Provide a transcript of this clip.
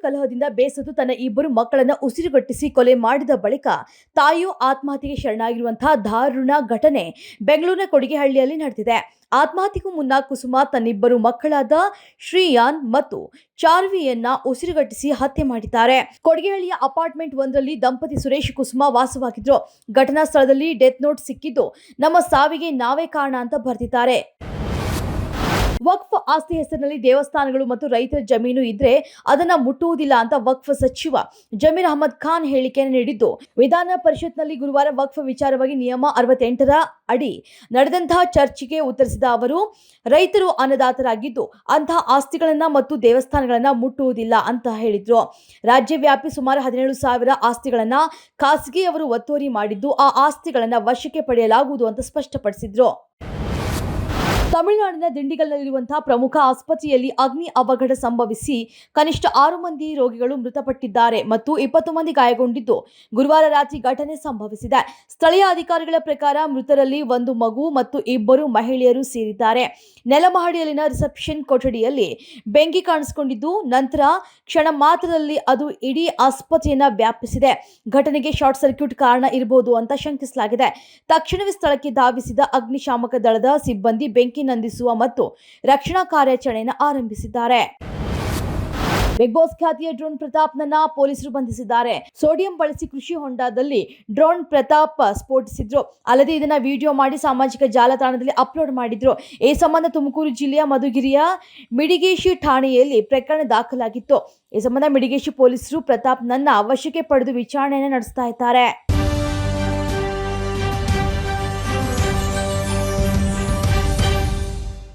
ಕಲಹದಿಂದ ಬೇಸತ್ತು ತನ್ನ ಇಬ್ಬರು ಮಕ್ಕಳನ್ನ ಉಸಿರುಗಟ್ಟಿಸಿ ಕೊಲೆ ಮಾಡಿದ ಬಳಿಕ ತಾಯಿಯು ಆತ್ಮಹತ್ಯೆಗೆ ಶರಣಾಗಿರುವಂತಹ ದಾರುಣ ಘಟನೆ ಬೆಂಗಳೂರಿನ ಕೊಡಿಗೆಹಳ್ಳಿಯಲ್ಲಿ ನಡೆದಿದೆ. ಆತ್ಮಹತ್ಯೆಗೂ ಮುನ್ನ ಕುಸುಮ ತನ್ನಿಬ್ಬರು ಮಕ್ಕಳಾದ ಶ್ರೀಯಾನ್ ಮತ್ತು ಚಾರ್ವಿಯನ್ನ ಉಸಿರುಗಟ್ಟಿಸಿ ಹತ್ಯೆ ಮಾಡಿದ್ದಾರೆ. ಕೊಡಿಗೆಹಳ್ಳಿಯ ಅಪಾರ್ಟ್ಮೆಂಟ್ ಒಂದರಲ್ಲಿ ದಂಪತಿ ಸುರೇಶ್ ಕುಸುಮ ವಾಸವಾಗಿದ್ರು. ಘಟನಾ ಸ್ಥಳದಲ್ಲಿ ಡೆತ್ ನೋಟ್ ಸಿಕ್ಕಿದ್ದು ನಮ್ಮ ಸಾವಿಗೆ ನಾವೇ ಕಾರಣ ಅಂತ ಬರೆದಿದ್ದಾರೆ. ವಕ್ಫ್ ಆಸ್ತಿ ಹೆಸರಿನಲ್ಲಿ ದೇವಸ್ಥಾನಗಳು ಮತ್ತು ರೈತರ ಜಮೀನು ಇದ್ರೆ ಅದನ್ನ ಮುಟ್ಟುವುದಿಲ್ಲ ಅಂತ ವಕ್ಫ್ ಸಚಿವ ಜಮೀರ್ ಅಹಮದ್ ಖಾನ್ ಹೇಳಿಕೆಯನ್ನು ನೀಡಿದ್ದು, ವಿಧಾನ ಪರಿಷತ್ನಲ್ಲಿ ಗುರುವಾರ ವಕ್ಫ್ ವಿಚಾರವಾಗಿ ನಿಯಮ 68ರ ಅಡಿ ನಡೆದಂತಹ ಚರ್ಚೆಗೆ ಉತ್ತರಿಸಿದ ಅವರು, ರೈತರು ಅನ್ನದಾತರಾಗಿದ್ದು ಅಂತಹ ಆಸ್ತಿಗಳನ್ನ ಮತ್ತು ದೇವಸ್ಥಾನಗಳನ್ನ ಮುಟ್ಟುವುದಿಲ್ಲ ಅಂತ ಹೇಳಿದ್ರು. ರಾಜ್ಯವ್ಯಾಪಿ ಸುಮಾರು 17,000 ಆಸ್ತಿಗಳನ್ನ ಖಾಸಗಿಯವರು ಒತ್ತುವರಿ ಮಾಡಿದ್ದು, ಆ ಆಸ್ತಿಗಳನ್ನ ವಶಕ್ಕೆ ಪಡೆಯಲಾಗುವುದು ಅಂತ ಸ್ಪಷ್ಟಪಡಿಸಿದ್ರು. ತಮಿಳುನಾಡಿನ ದಿಂಡಿಗಲ್ನಲ್ಲಿರುವಂತಹ ಪ್ರಮುಖ ಆಸ್ಪತ್ರೆಯಲ್ಲಿ ಅಗ್ನಿ ಅವಘಡ ಸಂಭವಿಸಿ ಕನಿಷ್ಠ 6 ಮಂದಿ ರೋಗಿಗಳು ಮೃತಪಟ್ಟಿದ್ದಾರೆ ಮತ್ತು 20 ಮಂದಿ ಗಾಯಗೊಂಡಿದ್ದು, ಗುರುವಾರ ರಾತ್ರಿ ಘಟನೆ ಸಂಭವಿಸಿದೆ. ಸ್ಥಳೀಯ ಅಧಿಕಾರಿಗಳ ಪ್ರಕಾರ ಮೃತರಲ್ಲಿ 1 ಮಗು ಮತ್ತು 2 ಮಹಿಳೆಯರು ಸೇರಿದ್ದಾರೆ. ನೆಲಮಹಡಿಯಲ್ಲಿನ ರಿಸೆಪ್ಷನ್ ಕೊಠಡಿಯಲ್ಲಿ ಬೆಂಕಿ ಕಾಣಿಸಿಕೊಂಡಿದ್ದು, ನಂತರ ಕ್ಷಣ ಮಾತ್ರದಲ್ಲಿ ಅದು ಇಡೀ ಆಸ್ಪತ್ರೆಯನ್ನ ವ್ಯಾಪಿಸಿದೆ. ಘಟನೆಗೆ ಶಾರ್ಟ್ ಸರ್ಕ್ಯೂಟ್ ಕಾರಣ ಇರಬಹುದು ಅಂತ ಶಂಕಿಸಲಾಗಿದೆ. ತಕ್ಷಣವೇ ಸ್ಥಳಕ್ಕೆ ಧಾವಿಸಿದ ಅಗ್ನಿಶಾಮಕ ದಳದ ಸಿಬ್ಬಂದಿ ಬೆಂಕಿ ನಂದಿಸುವ ಮತ್ತು ರಕ್ಷಣಾ ಕಾರ್ಯಾಚರಣೆಯನ್ನು ಆರಂಭಿಸಿದ್ದಾರೆ. ಬಿಗ್ ಬಾಸ್ ಖ್ಯಾತಿಯ ಡ್ರೋನ್ ಪ್ರತಾಪ್ನನ್ನ ಪೊಲೀಸರು ಬಂಧಿಸಿದ್ದಾರೆ. ಸೋಡಿಯಂ ಬಳಸಿ ಕೃಷಿ ಹೊಂಡದಲ್ಲಿ ಡ್ರೋನ್ ಪ್ರತಾಪ್ ಸ್ಫೋಟಿಸಿದ್ರು. ಅಲ್ಲದೆ ಇದನ್ನ ವಿಡಿಯೋ ಮಾಡಿ ಸಾಮಾಜಿಕ ಜಾಲತಾಣದಲ್ಲಿ ಅಪ್ಲೋಡ್ ಮಾಡಿದ್ರು. ಈ ಸಂಬಂಧ ತುಮಕೂರು ಜಿಲ್ಲೆಯ ಮಧುಗಿರಿಯ ಮಿಡಿಗೇಶಿ ಠಾಣೆಯಲ್ಲಿ ಪ್ರಕರಣ ದಾಖಲಾಗಿತ್ತು. ಈ ಸಂಬಂಧ ಮಿಡಿಗೇಶಿ ಪೊಲೀಸರು ಪ್ರತಾಪ್ ನನ್ನ ವಶಕ್ಕೆ ಪಡೆದು ವಿಚಾರಣೆಯನ್ನು ನಡೆಸ್ತಾ ಇದ್ದಾರೆ.